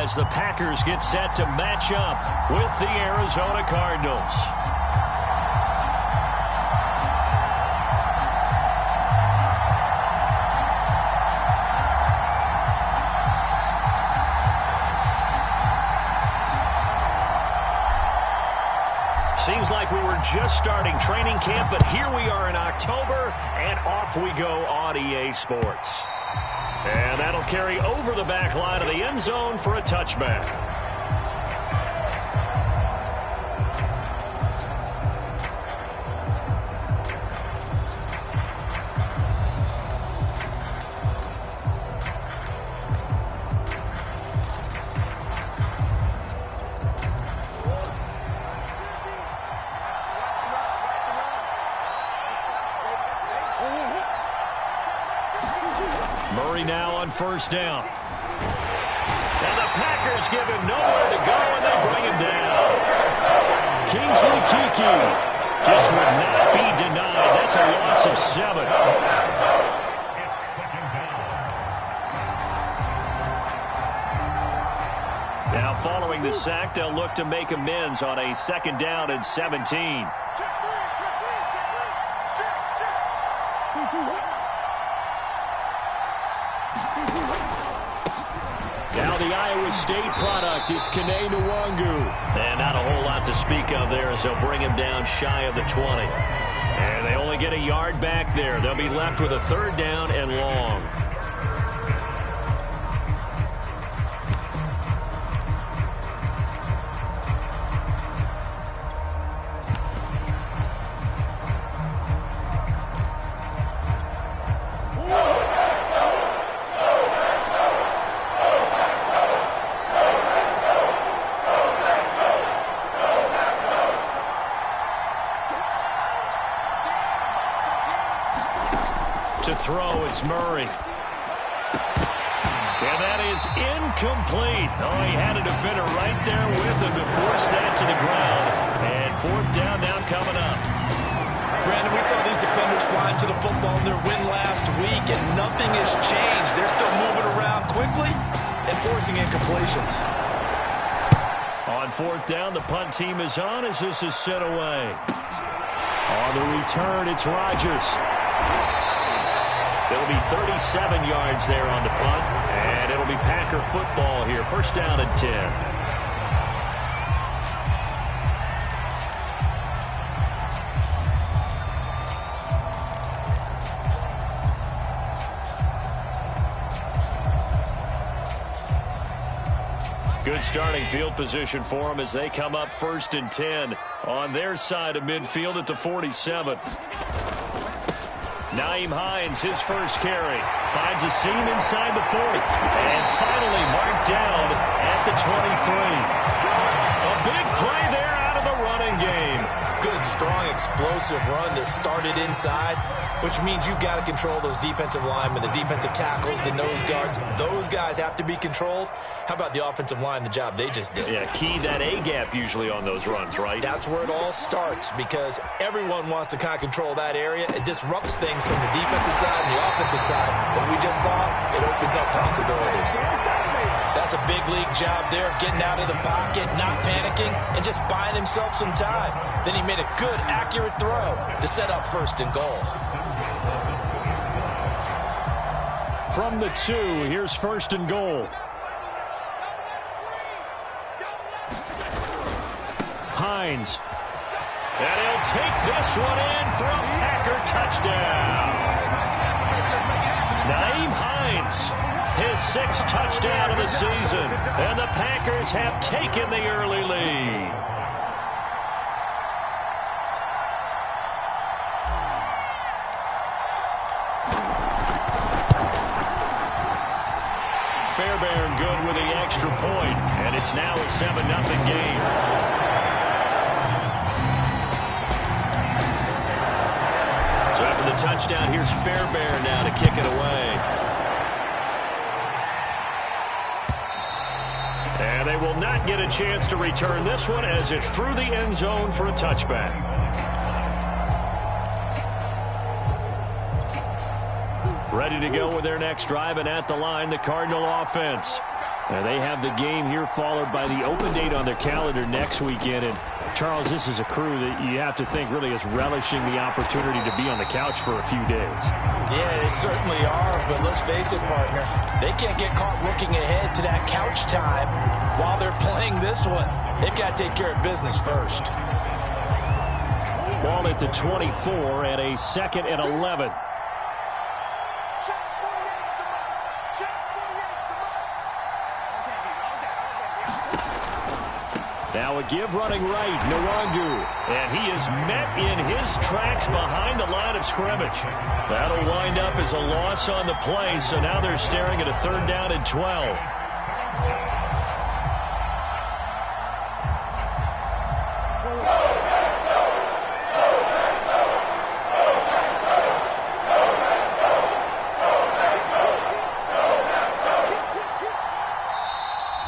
as the Packers get set to match up with the Arizona Cardinals. Seems like we were just starting training camp, but here we are in October, and off we go on EA Sports. And that'll carry over the back line of the end zone for a touchback. Murray now on first down. And the Packers give him nowhere to go, and they bring him down. Kingsley Keke just would not be denied. That's a loss of 7. Now following the sack, they'll look to make amends on a 2nd down and 17. Now the Iowa State product, it's Kene Nwangu. And not a whole lot to speak of there as they'll bring him down shy of the 20. And they only get a yard back there. They'll be left with a 3rd down and long. To throw, it's Murray. And that is incomplete. Oh, he had a defender right there with him to force that to the ground. And 4th down now coming up. Brandon, we saw these defenders flying to the football in their win last week, and nothing has changed. They're still moving around quickly and forcing incompletions. On 4th down, the punt team is on as this is sent away. On the return, it's Rodgers. It'll be 37 yards there on the punt, and it'll be Packer football here. 1st down and 10. Good starting field position for them as they come up 1st and 10 on their side of midfield at the 47. Nyheim Hines, his first carry, finds a seam inside the 40, and finally marked down at the 23. A big play there out of the running game. Good, strong, explosive run that started inside, which means you've got to control those defensive linemen, the defensive tackles, the nose guards. Those guys have to be controlled. How about the offensive line, the job they just did? Yeah, key that A-gap usually on those runs, right? That's where it all starts, because everyone wants to kind of control that area. It disrupts things from the defensive side and the offensive side. As we just saw, it opens up possibilities. That's a big league job there, getting out of the pocket, not panicking, and just buying himself some time. Then he made a good, accurate throw to set up 1st and goal. From the 2, here's 1st and goal. Hines. And he'll take this one in for a Packer touchdown. Nyheim Hines, his 6th touchdown of the season. And the Packers have taken the early lead. Fairbairn good with the extra point, and it's now a 7-0 game. So after the touchdown, here's Fairbairn now to kick it away. And they will not get a chance to return this one as it's through the end zone for a touchback. Ready to go with their next drive, and at the line, the Cardinal offense. And they have the game here followed by the open date on their calendar next weekend. And, Charles, this is a crew that you have to think really is relishing the opportunity to be on the couch for a few days. Yeah, they certainly are. But let's face it, partner, they can't get caught looking ahead to that couch time while they're playing this one. They've got to take care of business first. Ball at the 24 and a 2nd and 11. Now a give running right, Nwangu. And he is met in his tracks behind the line of scrimmage. That'll wind up as a loss on the play, so now they're staring at a 3rd down and 12.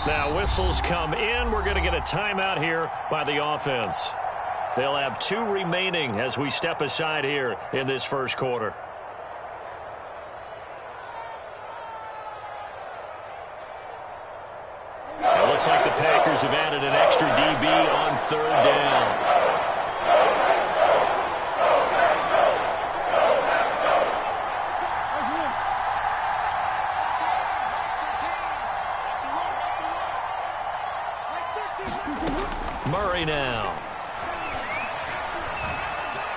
Now whistles come in. We're going to get a timeout here by the offense. They'll have 2 remaining as we step aside here in this first quarter. It looks like the Packers have added an extra DB on 3rd down. Murray now.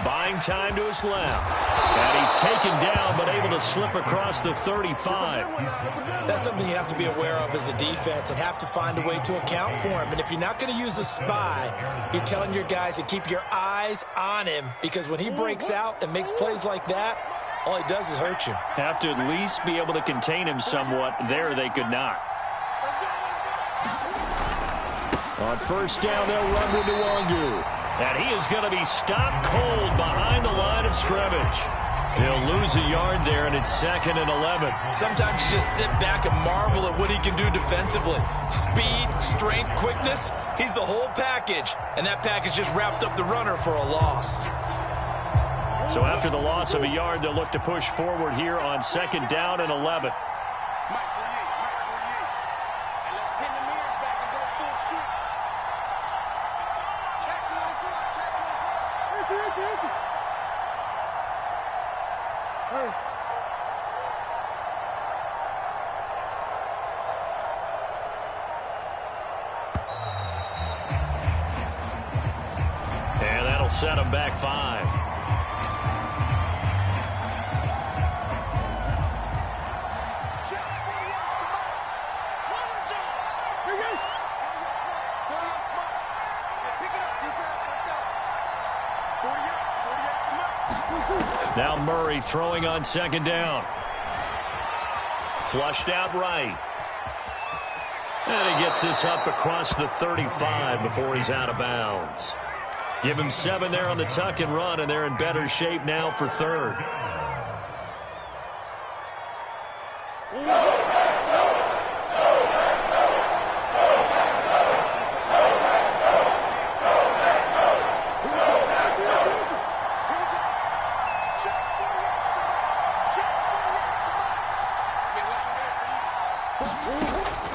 Buying time to his left. And he's taken down, but able to slip across the 35. That's something you have to be aware of as a defense and have to find a way to account for him. And if you're not going to use a spy, you're telling your guys to keep your eyes on him, because when he breaks out and makes plays like that, all he does is hurt you. Have to at least be able to contain him somewhat. There they could not. On 1st down, they'll run with Nwangu. And he is going to be stopped cold behind the line of scrimmage. He'll lose a yard there, and it's 2nd and 11. Sometimes you just sit back and marvel at what he can do defensively. Speed, strength, quickness, he's the whole package. And that package just wrapped up the runner for a loss. So after the loss of a yard, they'll look to push forward here on 2nd down and 11. And that'll set them back 5. Now Murray throwing on 2nd down. Flushed out right. And he gets this up across the 35 before he's out of bounds. Give him 7 there on the tuck and run, and they're in better shape now for 3rd.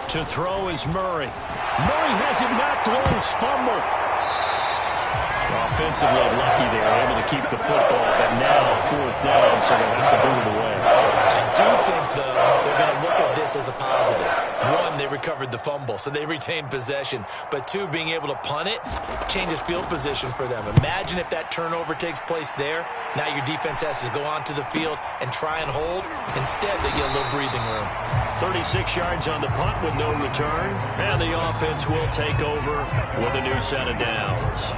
To throw is Murray. Murray has it knocked loose. Fumble. Offensively lucky there, able to keep the football, but now 4th down, so they'll have to boot it away. I do think, though, they're going to look at this as a positive. 1, they recovered the fumble, so they retained possession. But 2, being able to punt it changes field position for them. Imagine if that turnover takes place there. Now your defense has to go onto the field and try and hold. Instead, they get a little breathing room. 36 yards on the punt with no return. And the offense will take over with a new set of downs.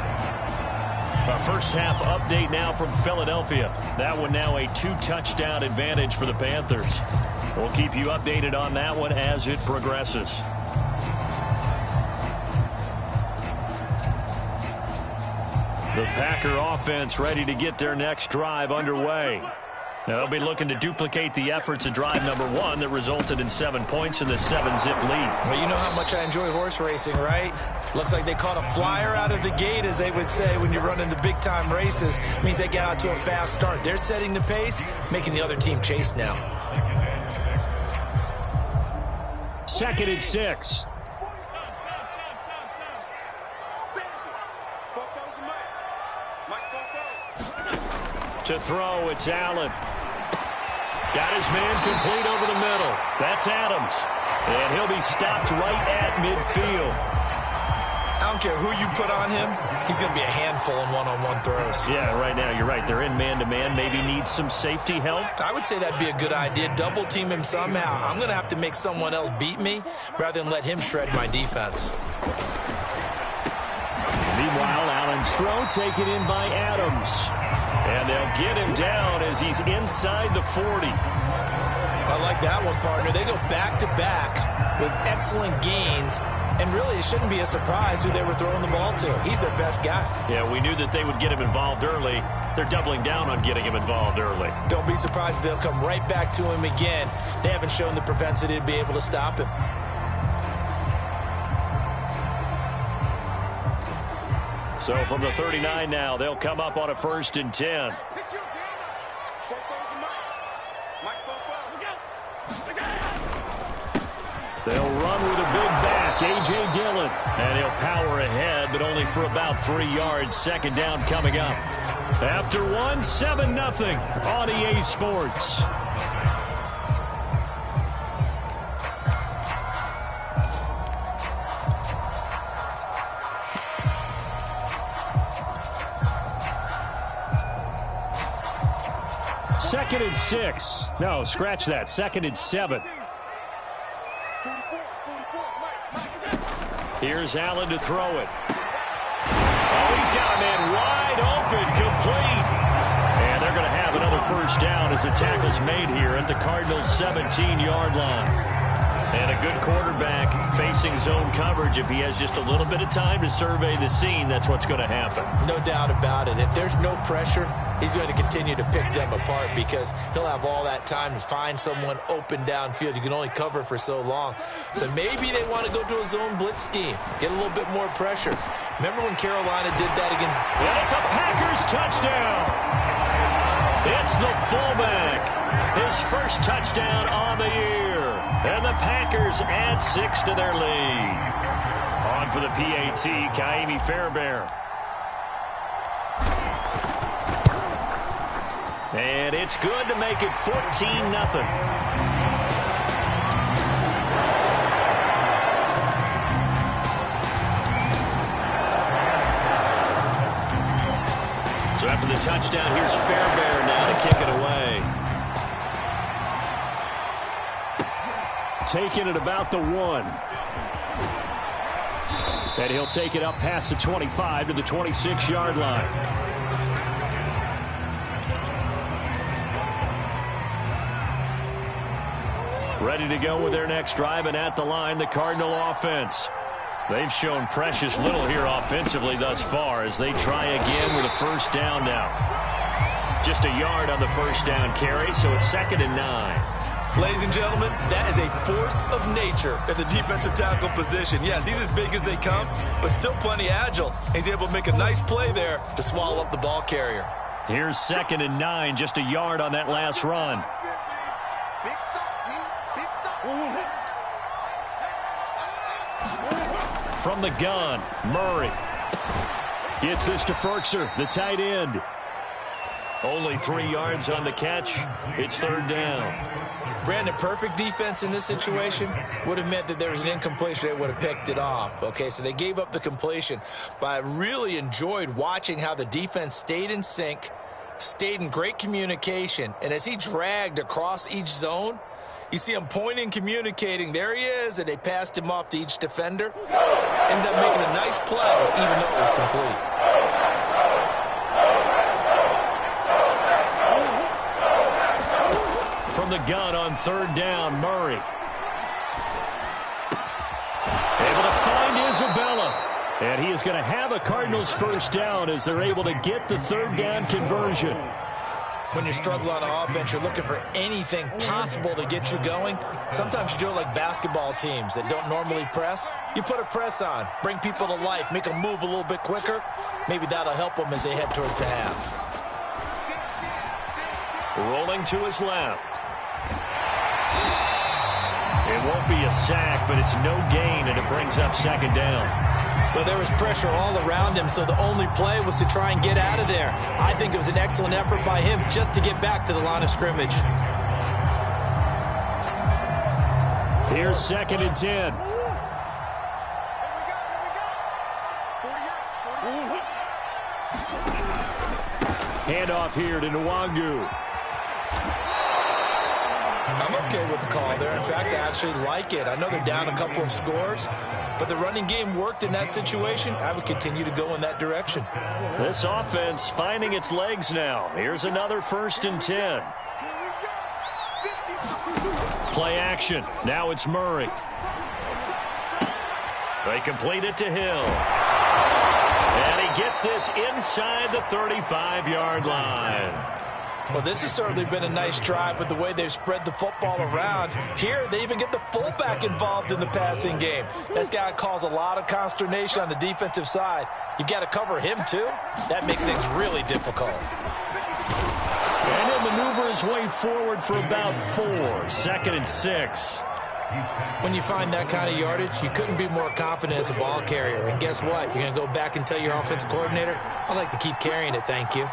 Our first half update now from Philadelphia. That one now a 2-touchdown advantage for the Panthers. We'll keep you updated on that one as it progresses. The Packer offense ready to get their next drive underway. Now they'll be looking to duplicate the efforts of drive number 1 that resulted in 7 points in the 7-zip lead. Well, you know how much I enjoy horse racing, right? Looks like they caught a flyer out of the gate, as they would say when you're running the big-time races. It means they got out to a fast start. They're setting the pace, making the other team chase now. 2nd and 6. To throw, it's Allen. Got his man complete over the middle. That's Adams. And he'll be stopped right at midfield. I don't care who you put on him. He's going to be a handful in one-on-one throws. Yeah, right now, you're right. They're in man-to-man. Maybe need some safety help. I would say that'd be a good idea. Double team him somehow. I'm going to have to make someone else beat me rather than let him shred my defense. Meanwhile, Allen's throw taken in by Adams. And they'll get him down as he's inside the 40. I like that one, partner. They go back-to-back with excellent gains. And really, it shouldn't be a surprise who they were throwing the ball to. He's their best guy. Yeah, we knew that they would get him involved early. They're doubling down on getting him involved early. Don't be surprised if they'll come right back to him again. They haven't shown the propensity to be able to stop him. So from the 39 now, they'll come up on a 1st and 10. They'll run with a big back, A.J. Dillon. And he'll power ahead, but only for about 3 yards. 2nd down coming up. After 1, 7-0 on EA Sports. Second and 6. No, scratch that. 2nd and 7. Here's Allen to throw it. Oh, he's got a man wide open, complete. And they're going to have another 1st down as the tackle's made here at the Cardinals' 17-yard line. And a good quarterback facing zone coverage. If he has just a little bit of time to survey the scene, that's what's going to happen. No doubt about it. If there's no pressure, he's going to continue to pick them apart because he'll have all that time to find someone open downfield. You can only cover for so long. So maybe they want to go to a zone blitz scheme, get a little bit more pressure. Remember when Carolina did that against... And it's a Packers touchdown. It's the fullback. His 1st touchdown on the year. And the Packers add 6 to their lead. On for the PAT, Kaimi Fairbairn. And it's good to make it 14-0. So after the touchdown, here's Fairbairn now to kick it away. Taking it about the 1. And he'll take it up past the 25 to the 26-yard line. Ready to go with their next drive, and at the line, the Cardinal offense. They've shown precious little here offensively thus far as they try again with a 1st down now. Just a yard on the 1st down carry, so it's 2nd and 9. Ladies and gentlemen, that is a force of nature at the defensive tackle position. Yes, he's as big as they come, but still plenty agile. He's able to make a nice play there to swallow up the ball carrier. Here's 2nd and 9, just a yard on that last run. From the gun, Murray gets this to Ferkser, the tight end. Only 3 yards on the catch. It's 3rd down. Brandon, perfect defense in this situation would have meant that there was an incompletion. They would have picked it off. Okay, so they gave up the completion. But I really enjoyed watching how the defense stayed in sync, stayed in great communication. And as he dragged across each zone, you see him pointing, communicating. There he is, and they passed him off to each defender. Ended up making a nice play, even though it was complete. From the gun on 3rd down, Murray. Able to find Isabella. And he is going to have a Cardinals 1st down as they're able to get the 3rd down conversion. When you struggle on offense, you're looking for anything possible to get you going. Sometimes you do it like basketball teams that don't normally press. You put a press on, bring people to life, make them move a little bit quicker. Maybe that'll help them as they head towards the half. Rolling to his left. It won't be a sack, but it's no gain, and it brings up second down. But there was pressure all around him, so the only play was to try and get out of there. I think it was an excellent effort by him just to get back to the line of scrimmage. Here's 2nd and 10. Handoff here to Nwangu. I'm okay with the call there. In fact, I actually like it. I know they're down a couple of scores, but the running game worked in that situation. I would continue to go in that direction. This offense finding its legs now. Here's another 1st and 10. Play action. Now it's Murray. They complete it to Hill. And he gets this inside the 35-yard line. Well, this has certainly been a nice drive with the way they've spread the football around. Here, they even get the fullback involved in the passing game. That's got to cause a lot of consternation on the defensive side. You've got to cover him, too. That makes things really difficult. And he'll maneuver his way forward for about 4. 2nd and 6. When you find that kind of yardage, you couldn't be more confident as a ball carrier. And guess what? You're going to go back and tell your offensive coordinator, I'd like to keep carrying it, thank you.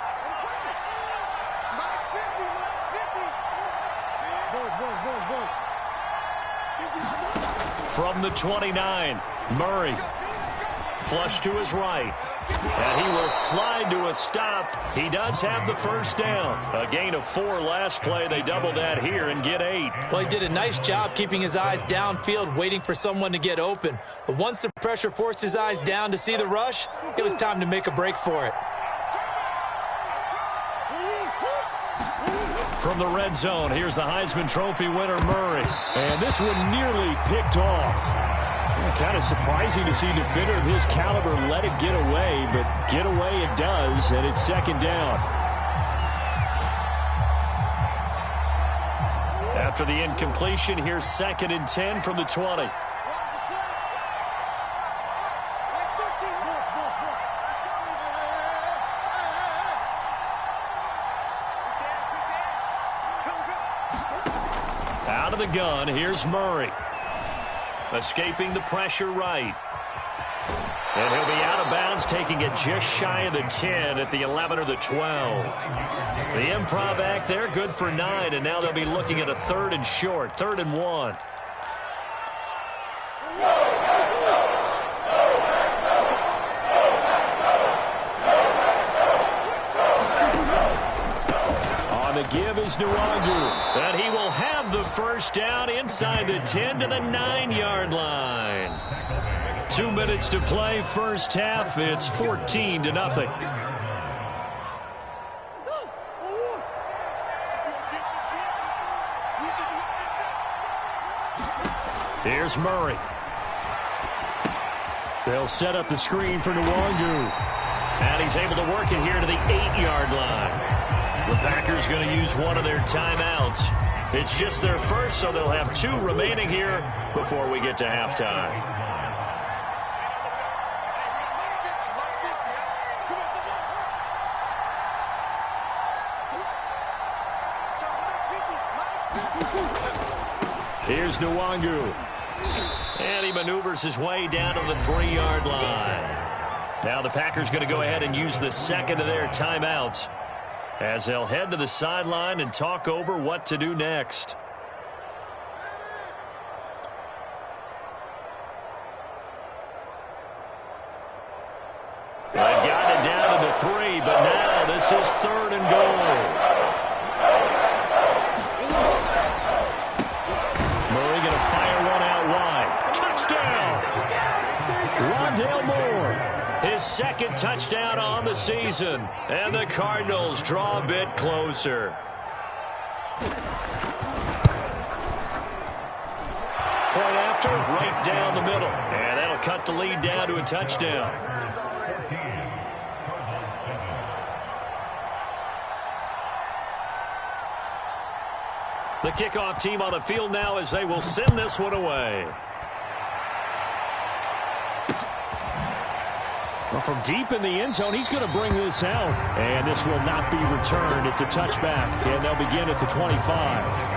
From the 29, Murray. Flush to his right. And he will slide to a stop. He does have the 1st down. A gain of 4 last play. They double that here and get 8. Well, he did a nice job keeping his eyes downfield, waiting for someone to get open. But once the pressure forced his eyes down to see the rush, it was time to make a break for it. From the red zone, here's the Heisman Trophy winner, Murray. And this one nearly picked off. Kind of surprising to see a defender of his caliber let it get away, but get away it does, and it's 2nd down. After the incompletion, here's 2nd and 10 from the 20. Out of the gun, here's Murray. Escaping the pressure right. And he'll be out of bounds, taking it just shy of the 10 at the 11 or the 12. The improv act there, good for 9, and now they'll be looking at a 3rd and short, 3rd and 1. On the give is Nwangu, and he will have the 1st down inside the 10 to the 9-yard line. 2 minutes to play, 1st half. It's 14-0. Here's Murray. They'll set up the screen for Nwangu. And he's able to work it here to the 8-yard line. The Packers going to use one of their timeouts. It's just their first, so they'll have 2 remaining here before we get to halftime. Here's Nwangu. And he maneuvers his way down to the 3-yard line. Now the Packers going to go ahead and use the 2nd of their timeouts as they'll head to the sideline and talk over what to do next. They've gotten it down to the 3, but now this is 3rd and goal. Murray going to fire one out wide. Touchdown! Rondale Moore, his 2nd touchdown on the season. And the Cardinals draw a bit closer. Point after, right down the middle. And that'll cut the lead down to a touchdown. The kickoff team on the field now as they will send this one away. Well, from deep in the end zone, he's going to bring this out. And this will not be returned. It's a touchback, and they'll begin at the 25.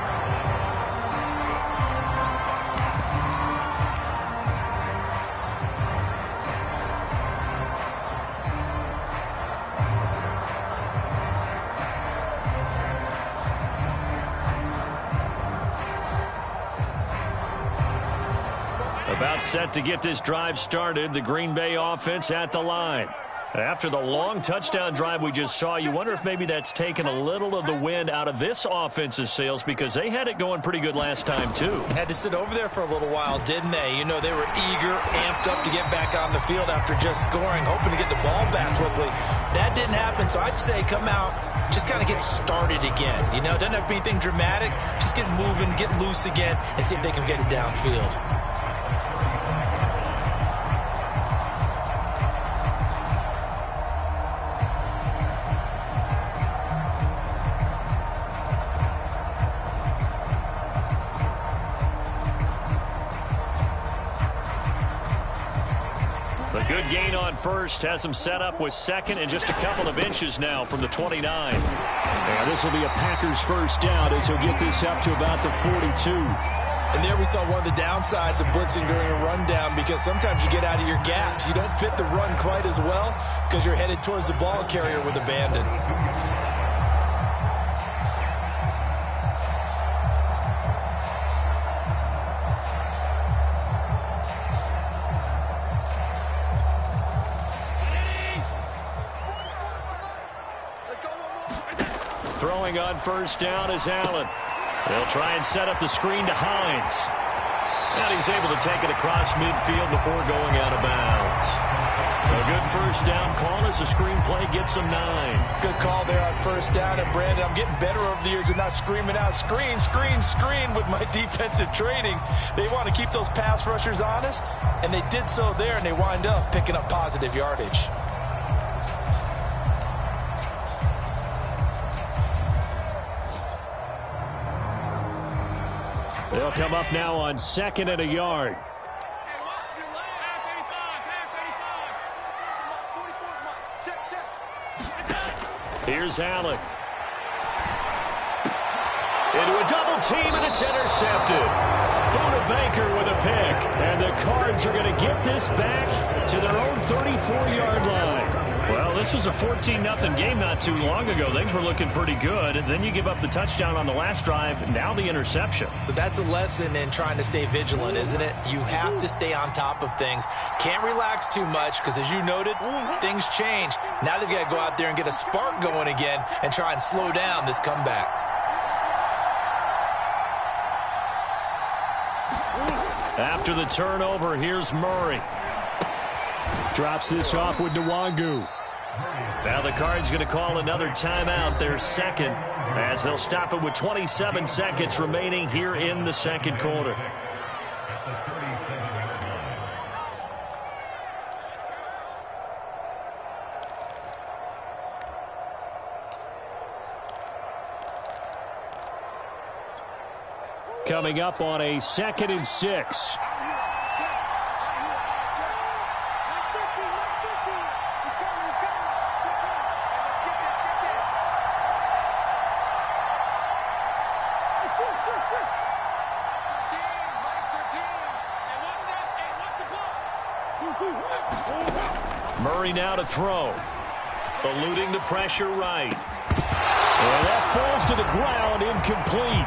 About set to get this drive started. The Green Bay offense at the line. After the long touchdown drive we just saw, you wonder if maybe that's taken a little of the wind out of this offense's sails because they had it going pretty good last time, too. Had to sit over there for a little while, didn't they? You know, they were eager, amped up to get back on the field after just scoring, hoping to get the ball back quickly. That didn't happen, so I'd say come out, just kind of get started again. You know, it doesn't have to be anything dramatic. Just get moving, get loose again, and see if they can get it downfield. A good gain on first has him set up with second and just a couple of inches now from the 29. And this will be a Packers first down as he'll get this up to about the 42. And there we saw one of the downsides of blitzing during a rundown because sometimes you get out of your gaps. You don't fit the run quite as well because you're headed towards the ball carrier with abandon. Throwing on first down is Allen. They'll try and set up the screen to Hines. And he's able to take it across midfield before going out of bounds. A good first down call as the screenplay gets him 9. Good call there on first down. And, Brandon, I'm getting better over the years and not screaming out, screen, screen, screen with my defensive training. They want to keep those pass rushers honest, and they did so there, and they wind up picking up positive yardage. They'll come up now on second and a yard. Here's Allen. Into a double team, and it's intercepted. Buda Baker with a pick. And the Cards are going to get this back to their own 34-yard line. Well, this was a 14-0 game not too long ago. Things were looking pretty good. And then you give up the touchdown on the last drive. Now the interception. So that's a lesson in trying to stay vigilant, isn't it? You have to stay on top of things. Can't relax too much because, as you noted, things change. Now they've got to go out there and get a spark going again and try and slow down this comeback. After the turnover, here's Murray. Drops this off with Nwangu. Now the Cards going to call another timeout, their second, as they'll stop it with 27 seconds remaining here in the second quarter. Coming up on a 2nd and 6. Murray now to throw. Eluding the pressure right. And that falls to the ground, incomplete.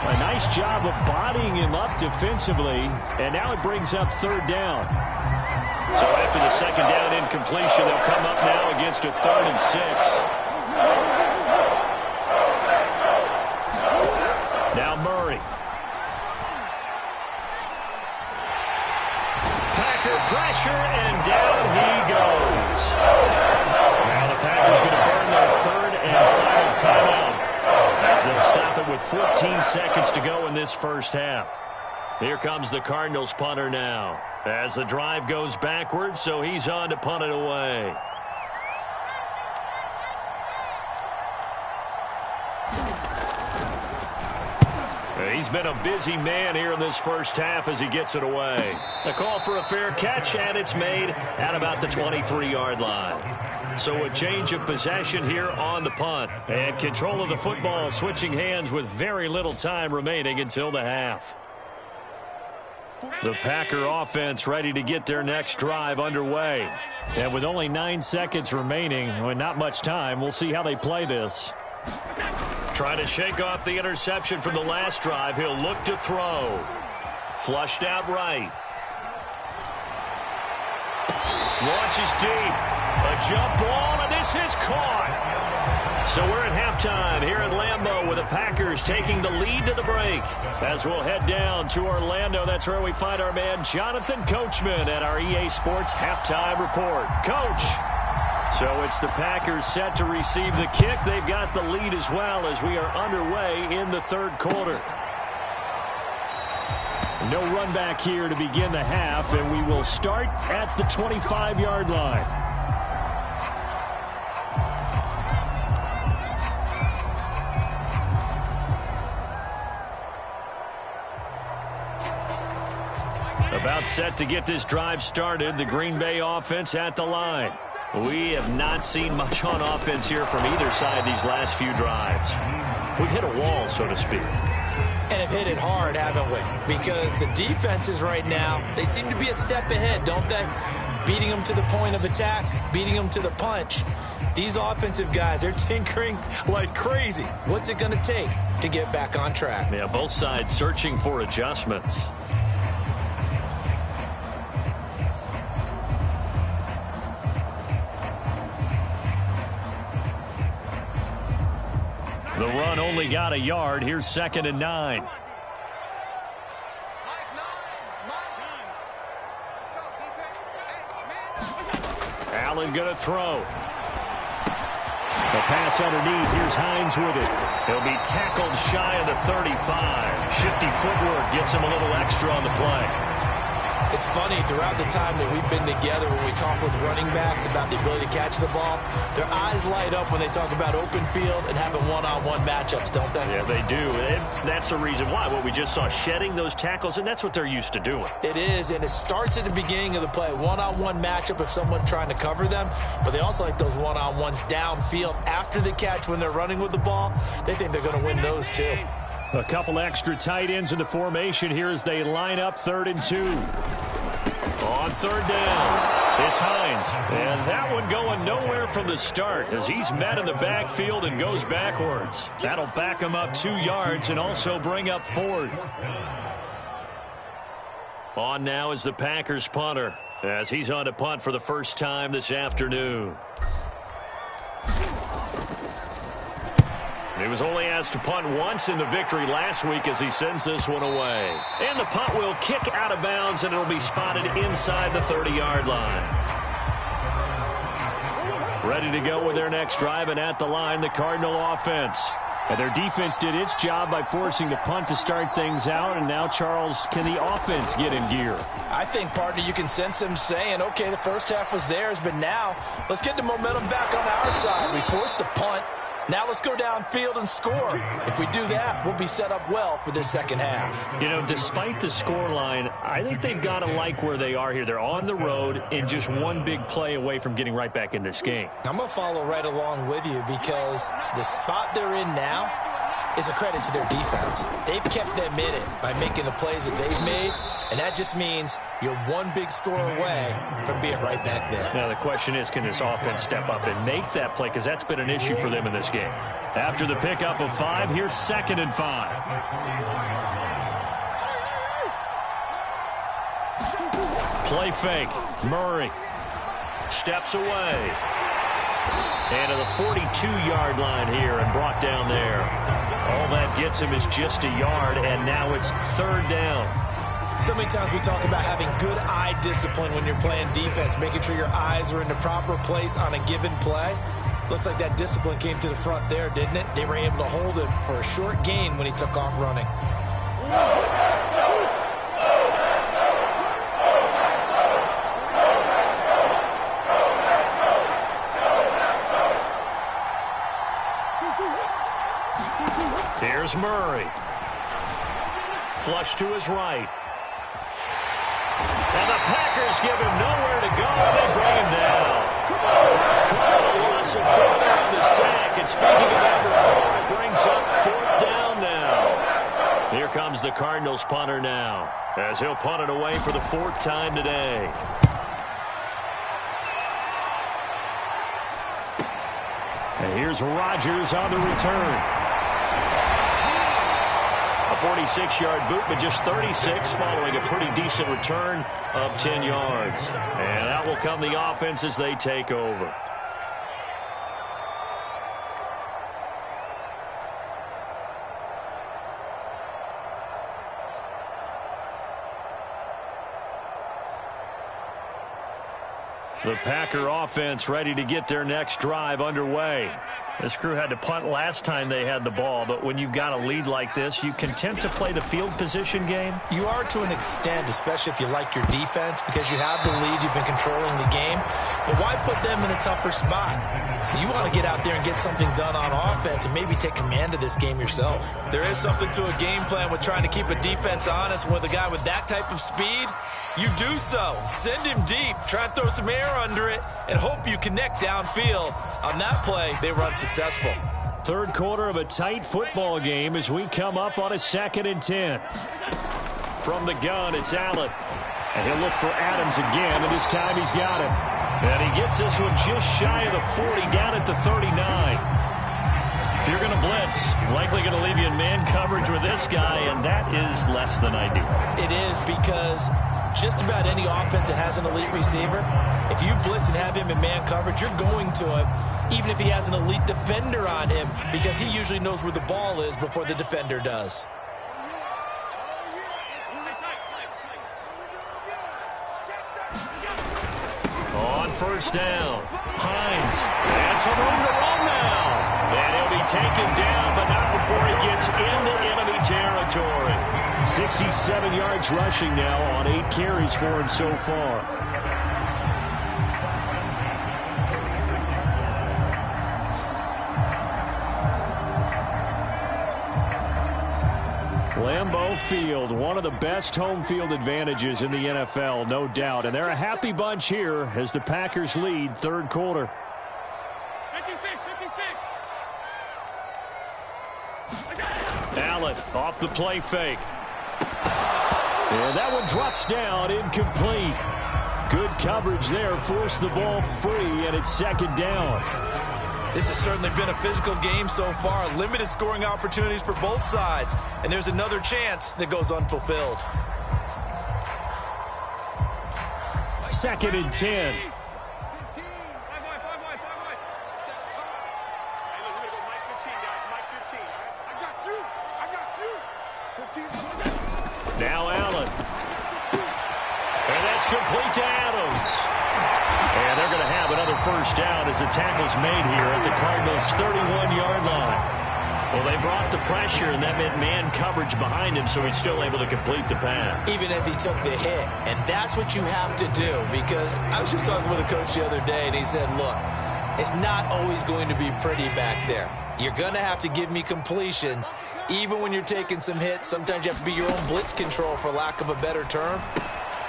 A nice job of bodying him up defensively, and now it brings up 3rd down. So after the 2nd down incompletion, they'll come up now against a 3rd and 6. Now Murray. Packer pressure, and down he goes. Now the Packers going to burn their 3rd and final timeout, as they'll stop it with 14 seconds to go in this first half. Here comes the Cardinals punter now, as the drive goes backwards, so he's on to punt it away. He's been a busy man here in this first half as he gets it away. A call for a fair catch, and it's made at about the 23-yard line. So a change of possession here on the punt. And control of the football switching hands with very little time remaining until the half. The Packer offense ready to get their next drive underway. And with only 9 seconds remaining, and not much time, we'll see how they play this. Trying to shake off the interception from the last drive. He'll look to throw. Flushed out right. Launches deep. A jump ball, and this is caught. So we're at halftime here at Lambeau with the Packers taking the lead to the break. As we'll head down to Orlando, that's where we find our man Jonathan Coachman at our EA Sports Halftime Report. Coach. So it's the Packers set to receive the kick. They've got the lead as well as we are underway in the third quarter. No run back here to begin the half, and we will start at the 25-yard line. About set to get this drive started, the Green Bay offense at the line. We have not seen much on offense here from either side these last few drives. We've hit a wall, so to speak. And have hit it hard, haven't we? Because the defenses right now, they seem to be a step ahead, don't they? Beating them to the point of attack, beating them to the punch. These offensive guys, they're tinkering like crazy. What's it going to take to get back on track? Yeah, both sides searching for adjustments. The run only got a yard. Here's 2nd and 9. Allen going to throw. The pass underneath. Here's Hines with it. He'll be tackled shy of the 35. Shifty footwork gets him a little extra on the play. It's funny, throughout the time that we've been together, when we talk with running backs about the ability to catch the ball, their eyes light up when they talk about open field and having one-on-one matchups, don't they? Yeah, they do. And that's the reason why. What we just saw, shedding those tackles, and that's what they're used to doing. It is, and it starts at the beginning of the play. One-on-one matchup if someone's trying to cover them, but they also like those one-on-ones downfield after the catch when they're running with the ball. They think they're going to win those too. A couple extra tight ends in the formation here as they line up 3rd and 2. On 3rd down, it's Hines. And that one going nowhere from the start as he's met in the backfield and goes backwards. That'll back him up 2 yards and also bring up 4th. On now is the Packers punter as he's on to punt for the first time this afternoon. He was only asked to punt once in the victory last week as he sends this one away. And the punt will kick out of bounds, and it'll be spotted inside the 30-yard line. Ready to go with their next drive, and at the line, the Cardinal offense. And their defense did its job by forcing the punt to start things out, and now, Charles, can the offense get in gear? I think, partner, you can sense them saying, okay, the first half was theirs, but now let's get the momentum back on our side. We forced a punt. Now let's go downfield and score. If we do that, we'll be set up well for this second half. You know, despite the scoreline, I think they've got to like where they are here. They're on the road and just one big play away from getting right back in this game. I'm going to follow right along with you because the spot they're in now is a credit to their defense. They've kept them in it by making the plays that they've made, and that just means you're one big score away from being right back there. Now, the question is, can this offense step up and make that play? Because that's been an issue for them in this game. After the pickup of 5, here's 2nd and 5. Play fake. Murray steps away. And to the 42-yard line here and brought down there. All that gets him is just a yard, and now it's 3rd down. So many times we talk about having good eye discipline when you're playing defense, making sure your eyes are in the proper place on a given play. Looks like that discipline came to the front there, didn't it? They were able to hold him for a short gain when he took off running. Here's Murray. Flush to his right. And the Packers give him nowhere to go, and they bring him down. Caught a loss of 4 on the sack. And speaking of number 4, it brings up 4th down now. Here comes the Cardinals punter now, as he'll punt it away for the 4th time today. And here's Rodgers on the return. 46-yard boot, but just 36 following a pretty decent return of 10 yards. And out will come the offense as they take over. The Packer offense ready to get their next drive underway. This crew had to punt last time they had the ball, but when you've got a lead like this, you content to play the field position game? You are to an extent, especially if you like your defense, because you have the lead, you've been controlling the game. But why put them in a tougher spot? You want to get out there and get something done on offense and maybe take command of this game yourself. There is something to a game plan with trying to keep a defense honest. With a guy with that type of speed, you do so. Send him deep, try and throw some air under it, and hope you connect downfield. On that play, they run successful. Third quarter of a tight football game as we come up on a 2nd and 10. From the gun, it's Allen. And he'll look for Adams again, and this time he's got him. And he gets this one just shy of the 40, down at the 39. If you're going to blitz, likely going to leave you in man coverage with this guy, and that is less than ideal. It is, because just about any offense that has an elite receiver, if you blitz and have him in man coverage, you're going to him, even if he has an elite defender on him, because he usually knows where the ball is before the defender does. On first down, Hines, and some room to run now. And he'll be taken down, but not before he gets into enemy territory. 67 yards rushing now on 8 carries for him so far. Lambeau Field, one of the best home field advantages in the NFL, no doubt. And they're a happy bunch here as the Packers lead third quarter. 56. Allen off the play fake. And that one drops down, incomplete. Good coverage there, forced the ball free, and it's 2nd down. This has certainly been a physical game so far. Limited scoring opportunities for both sides. And there's another chance that goes unfulfilled. 2nd and 10. Now Allen. And that's complete to Adams. And they're going to have another first down as the tackle's made here at the Cardinals' 31-yard line. Well, they brought the pressure, and that meant man coverage behind him, so he's still able to complete the pass. Even as he took the hit. And that's what you have to do, because I was just talking with a coach the other day, and he said, look, it's not always going to be pretty back there. You're going to have to give me completions. Even when you're taking some hits, sometimes you have to be your own blitz control, for lack of a better term.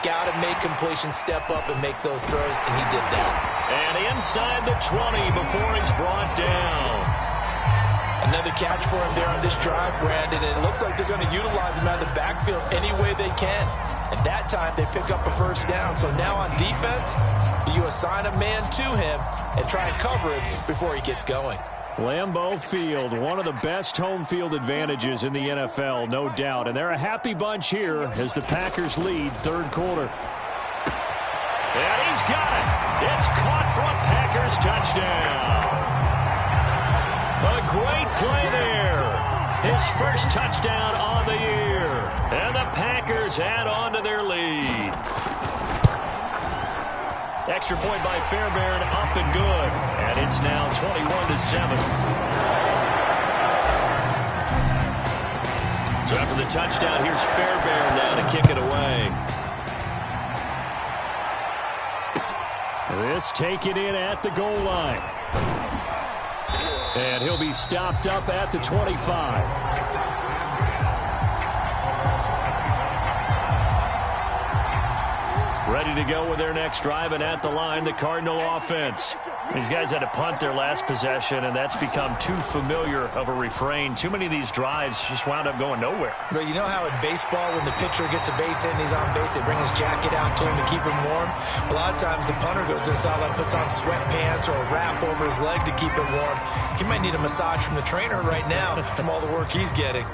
Got to make completions, step up and make those throws, and he did that. And inside the 20 before he's brought down. Another catch for him there on this drive, Brandon, and it looks like they're going to utilize him out of the backfield any way they can. And that time they pick up a first down. So now on defense, do you assign a man to him and try and cover him before he gets going? Lambeau Field, one of the best home field advantages in the NFL, no doubt. And they're a happy bunch here as the Packers lead third quarter. And he's got it. It's caught for a Packers touchdown. A great play there. His first touchdown on the year. And the Packers add on to their lead. Extra point by Fairbairn, up and good. And it's now 21-7. So after the touchdown, here's Fairbairn now to kick it away. This taken in at the goal line. And he'll be stopped up at the 25. Ready to go with their next drive, and at the line, the Cardinal offense. These guys had to punt their last possession, and that's become too familiar of a refrain. Too many of these drives just wound up going nowhere. But you know how in baseball, when the pitcher gets a base hit and he's on base, they bring his jacket out to him to keep him warm? A lot of times the punter goes to the sideline, puts on sweatpants or a wrap over his leg to keep him warm. He might need a massage from the trainer right now from all the work he's getting.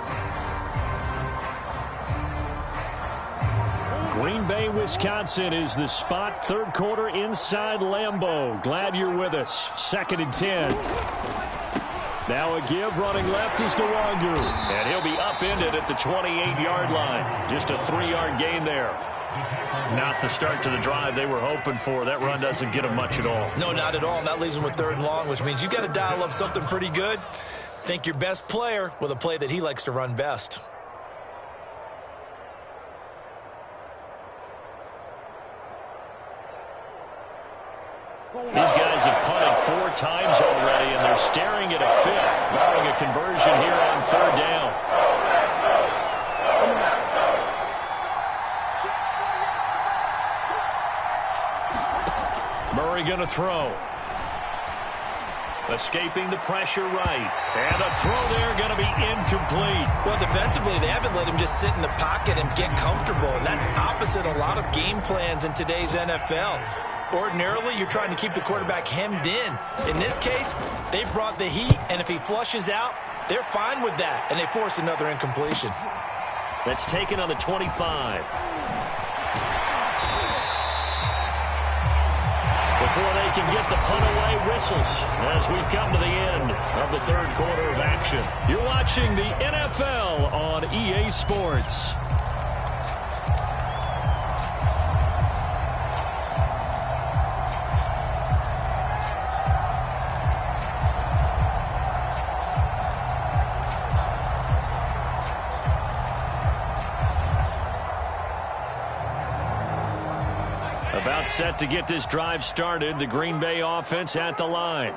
Green Bay, Wisconsin is the spot. Third quarter inside Lambeau. Glad you're with us. 2nd and 10. Now a give, running left is Nwangu. And he'll be upended at the 28-yard line. Just a 3-yard gain there. Not the start to the drive they were hoping for. That run doesn't get them much at all. No, not at all. And that leaves them with 3rd and long, which means you got to dial up something pretty good. Think your best player with a play that he likes to run best. These guys have punted 4 times already, and they're staring at a 5th, allowing a conversion here on 3rd down. Murray going to throw. Escaping the pressure right. And a throw there going to be incomplete. Well, defensively, they haven't let him just sit in the pocket and get comfortable. And that's opposite a lot of game plans in today's NFL. Ordinarily, you're trying to keep the quarterback hemmed in. In this case, they've brought the heat, and if he flushes out, they're fine with that, and they force another incompletion. That's taken on the 25. Before they can get the punt away, whistles as we've come to the end of the 3rd quarter of action. You're watching the NFL on EA Sports. About set to get this drive started. The Green Bay offense at the line.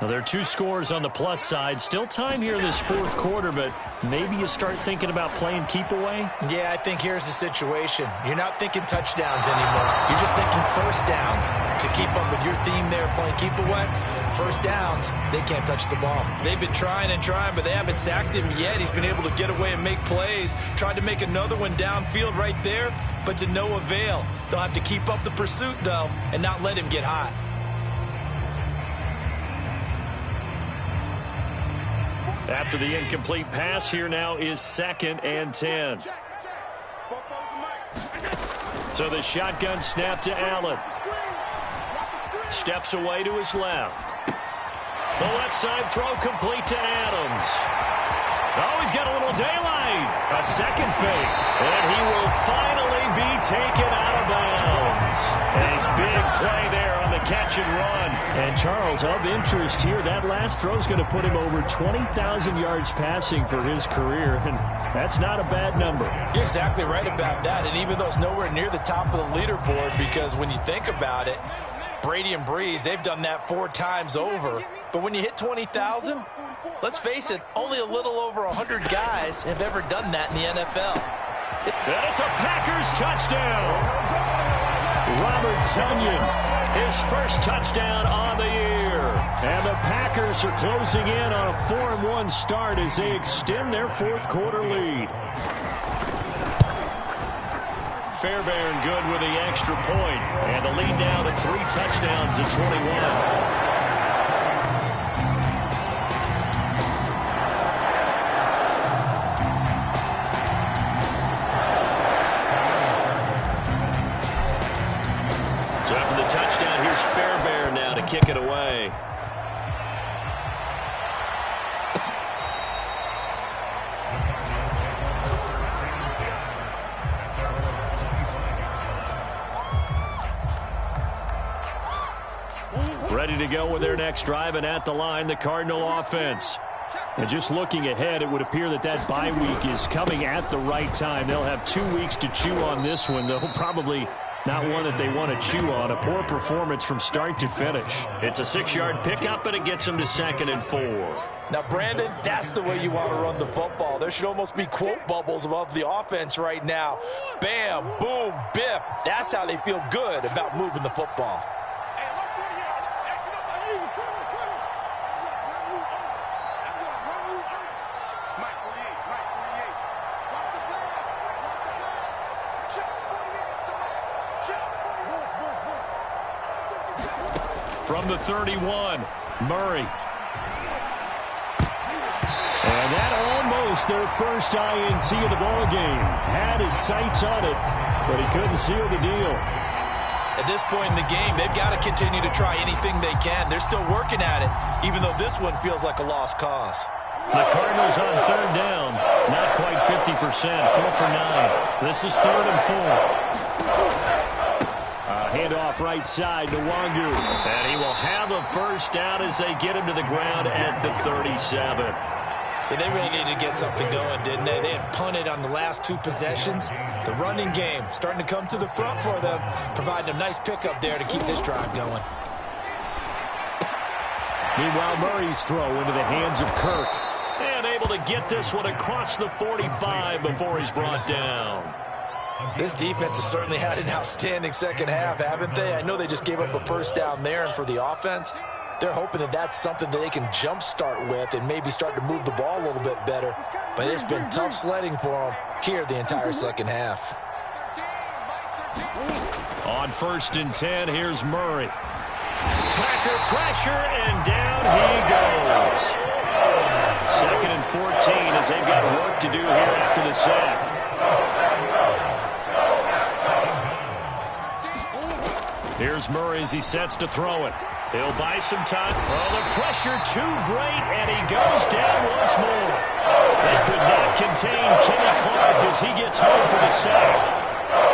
Now, there are 2 scores on the plus side. Still time here in this 4th quarter, but maybe you start thinking about playing keep away? Yeah, I think here's the situation. You're not thinking touchdowns anymore. You're just thinking 1st downs. To keep up with your theme there, playing keep away, 1st downs, they can't touch the ball. They've been trying and trying, but they haven't sacked him yet. He's been able to get away and make plays. Tried to make another one downfield right there, but to no avail. They'll have to keep up the pursuit, though, and not let him get hot. After the incomplete pass, here now is 2nd and 10. So the shotgun snap to Allen. Steps away to his left. The left side throw complete to Adams. Oh, he's got a little daylight. A 2nd fake. And he will finally be taken out of bounds. A big play there on the catch and run. And Charles, of interest here, that last throw is going to put him over 20,000 yards passing for his career. And that's not a bad number. You're exactly right about that. And even though it's nowhere near the top of the leaderboard, because when you think about it, Brady and Breeze, they've done that 4 times over. But when you hit 20,000, let's face it, only a little over 100 guys have ever done that in the NFL. And it's a Packers touchdown. Robert Tonyan, his 1st touchdown on the year. And the Packers are closing in on a 4-1 start as they extend their 4th quarter lead. Fairbairn good with the extra point. And the lead now to 3 touchdowns at 21. So after the touchdown, here's Fairbairn now to kick it away. Ready to go with their next drive, and at the line, the Cardinal offense. And just looking ahead, it would appear that that bye week is coming at the right time. They'll have 2 weeks to chew on this one, though probably not one that they want to chew on. A poor performance from start to finish. It's a 6-yard pickup, and it gets them to 2nd and 4. Now, Brandon, that's the way you want to run the football. There should almost be quote bubbles above the offense right now. Bam, boom, biff. That's how they feel good about moving the football. From the 31, Murray. And that almost their first INT of the ballgame. Had his sights on it. but he couldn't seal the deal. At this point in the game, they've got to continue to try anything they can. They're still working at it, even though this one feels like a lost cause. The Cardinals on third down, not quite 50%, 4 for 9. This is 3rd and 4. Handoff right side to Wangu, and he will have a first down as they get him to the ground at the 37. Yeah, they really needed to get something going, didn't they? They had punted on the last 2 possessions. The running game starting to come to the front for them, providing a nice pickup there to keep this drive going. Meanwhile, Murray's throw into the hands of Kirk. And able to get this one across the 45 before he's brought down. This defense has certainly had an outstanding second half, haven't they? I know they just gave up a first down there, and for the offense, they're hoping that that's something that they can jumpstart with and maybe start to move the ball a little bit better. But it's been tough sledding for them here the entire second half. On 1st and 10, here's Murray. Packer pressure, and down he goes. 2nd and 14 as they've got work to do here after the sack. Here's Murray as he sets to throw it. He'll buy some time. Oh, the pressure too great, and he goes down once more. They could not contain Kenny Clark as he gets home for the sack.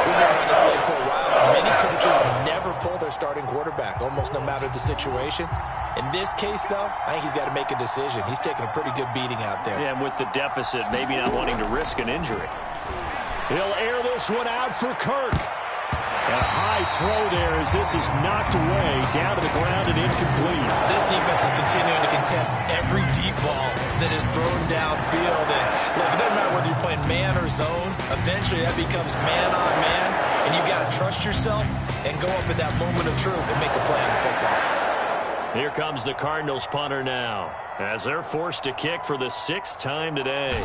We've been on this league for a while, and many coaches never pull their starting quarterback, almost no matter the situation. In this case, though, I think he's got to make a decision. He's taking a pretty good beating out there. Yeah, and with the deficit, maybe not wanting to risk an injury. He'll air this one out for Kirk. A high throw there as this is knocked away, down to the ground and incomplete. This defense is continuing to contest every deep ball that is thrown downfield. And look, it doesn't matter whether you're playing man or zone. Eventually, that becomes man on man, and you've got to trust yourself and go up at that moment of truth and make a play on the football. Here comes the Cardinals punter now, as they're forced to kick for the 6th time today.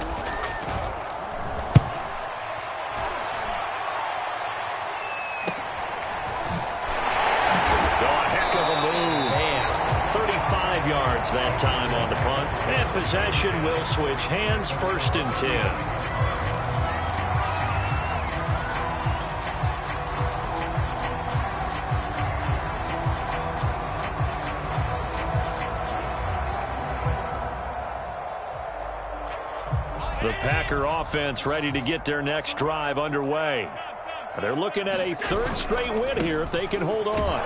Yards that time on the punt, and possession will switch hands. 1st and 10. The Packer offense ready to get their next drive underway. They're looking at a 3rd straight win here if they can hold on.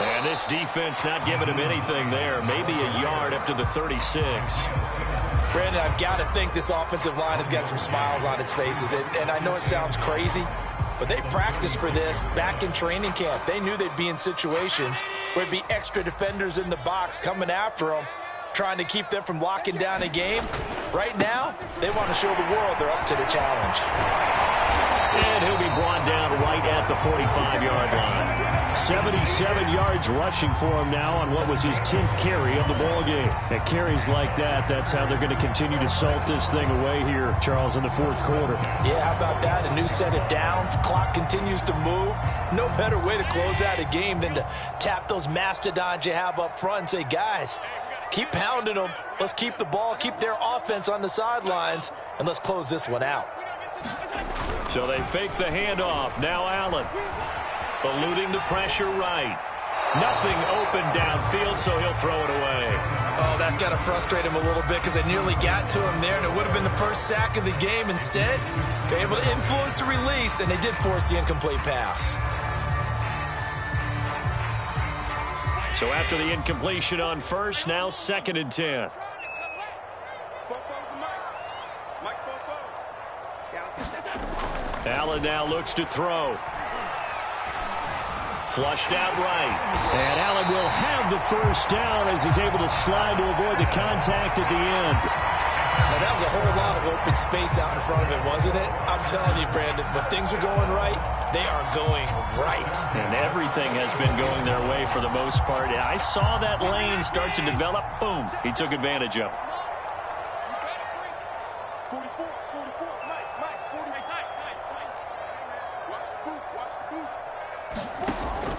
And this defense not giving him anything there. Maybe a yard up to the 36. Brandon, I've got to think this offensive line has got some smiles on its faces. And I know it sounds crazy, but they practiced for this back in training camp. They knew they'd be in situations where it'd be extra defenders in the box coming after them, trying to keep them from locking down a game. Right now, they want to show the world they're up to the challenge. And he'll be brought down right at the 45-yard line. 77 yards rushing for him now on what was his 10th carry of the ball game. At carries like that, that's how they're going to continue to salt this thing away here, Charles, in the 4th quarter. Yeah, how about that? A new set of downs. Clock continues to move. No better way to close out a game than to tap those mastodons you have up front and say, guys, keep pounding them. Let's keep the ball, keep their offense on the sidelines, and let's close this one out. So they fake the handoff. Now Allen eluding the pressure right. Nothing open downfield, so he'll throw it away. Oh, that's got to frustrate him a little bit because they nearly got to him there, and it would have been the first sack of the game. Instead, they're able to influence the release, and they did force the incomplete pass. So after the incompletion on 1st, now 2nd and 10. Allen now looks to throw. Flushed out right. And Allen will have the first down as he's able to slide to avoid the contact at the end. Now, that was a whole lot of open space out in front of him, wasn't it? I'm telling you, Brandon, when things are going right, they are going right. And everything has been going their way for the most part. I saw that lane start to develop. Boom. He took advantage of it.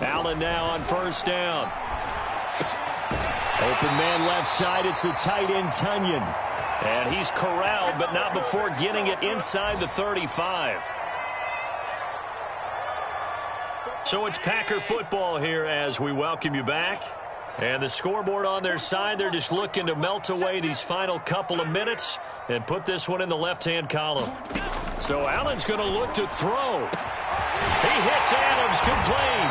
Allen now on 1st down. Open man left side. It's the tight end, Tunyon. And he's corralled, but not before getting it inside the 35. So it's Packer football here as we welcome you back. And the scoreboard on their side, they're just looking to melt away these final couple of minutes and put this one in the left-hand column. So Allen's going to look to throw. He hits Adams complete.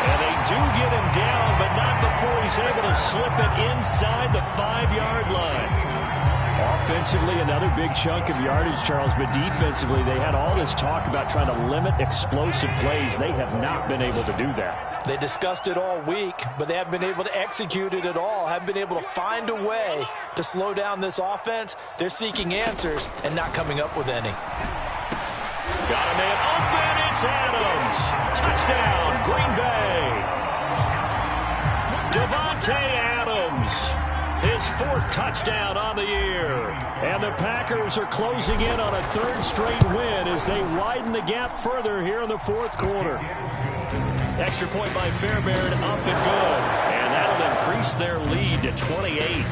And they do get him down, but not before he's able to slip it inside the 5-yard line. Offensively, another big chunk of yardage, Charles, but defensively, they had all this talk about trying to limit explosive plays. They have not been able to do that. They discussed it all week, but they haven't been able to execute it at all, haven't been able to find a way to slow down this offense. They're seeking answers and not coming up with any. Got a man open, it's Adams. Touchdown, Green Bay. Devontae Adams. His 4th touchdown on the year. And the Packers are closing in on a 3rd straight win as they widen the gap further here in the 4th quarter. Extra point by Fairbairn, up and good. And that'll increase their lead to 28.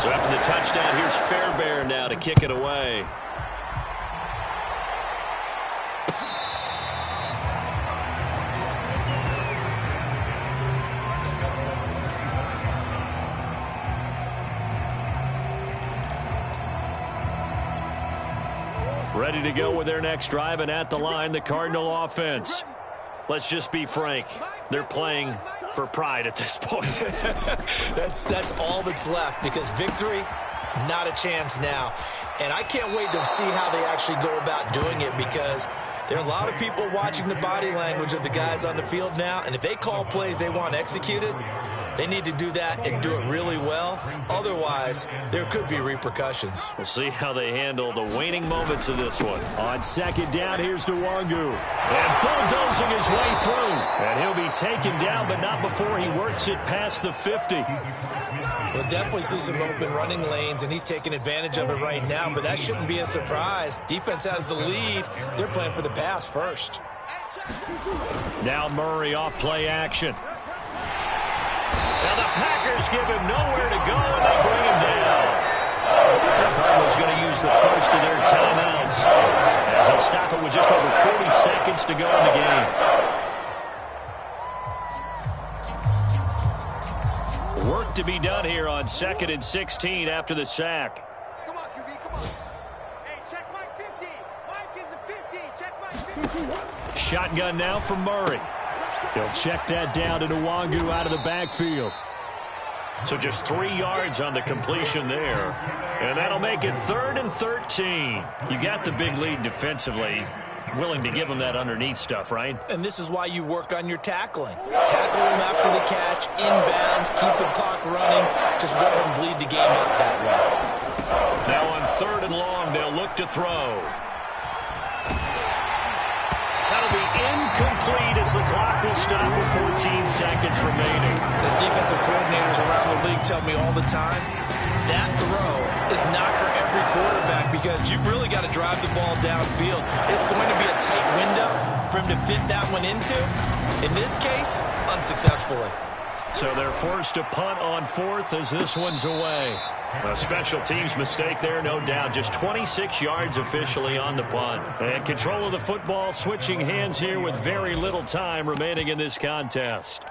So after the touchdown, here's Fairbairn now to kick it away. Ready to go with their next drive, and at the line, the Cardinal offense. Let's just be frank. They're playing for pride at this point. That's all that's left, because victory, not a chance now. And I can't wait to see how they actually go about doing it, because there are a lot of people watching the body language of the guys on the field now, and if they call plays they want executed, they need to do that and do it really well. Otherwise, there could be repercussions. We'll see how they handle the waning moments of this one. On 2nd down, here's Nwangu. And bulldozing his way through. And he'll be taken down, but not before he works it past the 50. We'll definitely see some open running lanes, and he's taking advantage of it right now, but that shouldn't be a surprise. Defense has the lead. They're playing for the pass first. Now Murray off play action. Now the Packers give him nowhere to go, and they bring him down. The Cardinals going to use the first of their timeouts as he'll stop it with just over 40 seconds to go in the game. Work to be done here on 2nd and 16 after the sack. Come on, QB, come on. Hey, check Mike 50. Mike is a 50. Check Mike 50. Shotgun now from Murray. He'll check that down to Nwangu out of the backfield. So just 3 yards on the completion there. And that'll make it 3rd and 13. You got the big lead defensively. Willing to give them that underneath stuff, right? And this is why you work on your tackling. Tackle them after the catch, inbounds, keep the clock running. Just go ahead and bleed the game out that way. Now on 3rd and long, they'll look to throw. That'll be incomplete as the clock will stop with 14 seconds remaining. As defensive coordinators around the league tell me all the time, that throw is not for every quarterback, because you've really got to drive the ball downfield. It's going to be a tight window for him to fit that one into. In this case, unsuccessfully. So they're forced to punt on 4th as this one's away. A special teams mistake there, no doubt. Just 26 yards officially on the punt. And control of the football switching hands here with very little time remaining in this contest.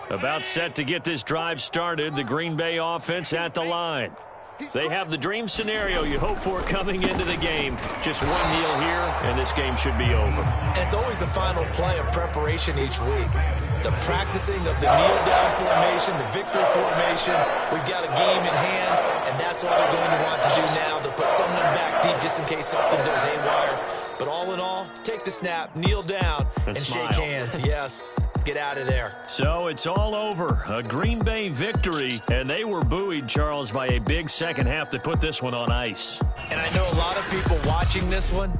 About set to get this drive started, the Green Bay offense at the line. They have the dream scenario you hope for coming into the game. Just one kneel here, and this game should be over. And it's always the final play of preparation each week. The practicing of the kneel-down formation, the victory formation. We've got a game in hand, and that's all they're going to want to do now. They'll put someone back deep just in case something goes haywire. But all in all, take the snap, kneel down, and shake hands. Yes, get out of there. So it's all over. A Green Bay victory, and they were buoyed, Charles, by a big second half that put this one on ice. And I know a lot of people watching this one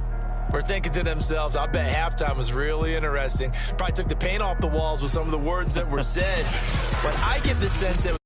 were thinking to themselves, I bet halftime was really interesting. Probably took the paint off the walls with some of the words that were said. But I get the sense that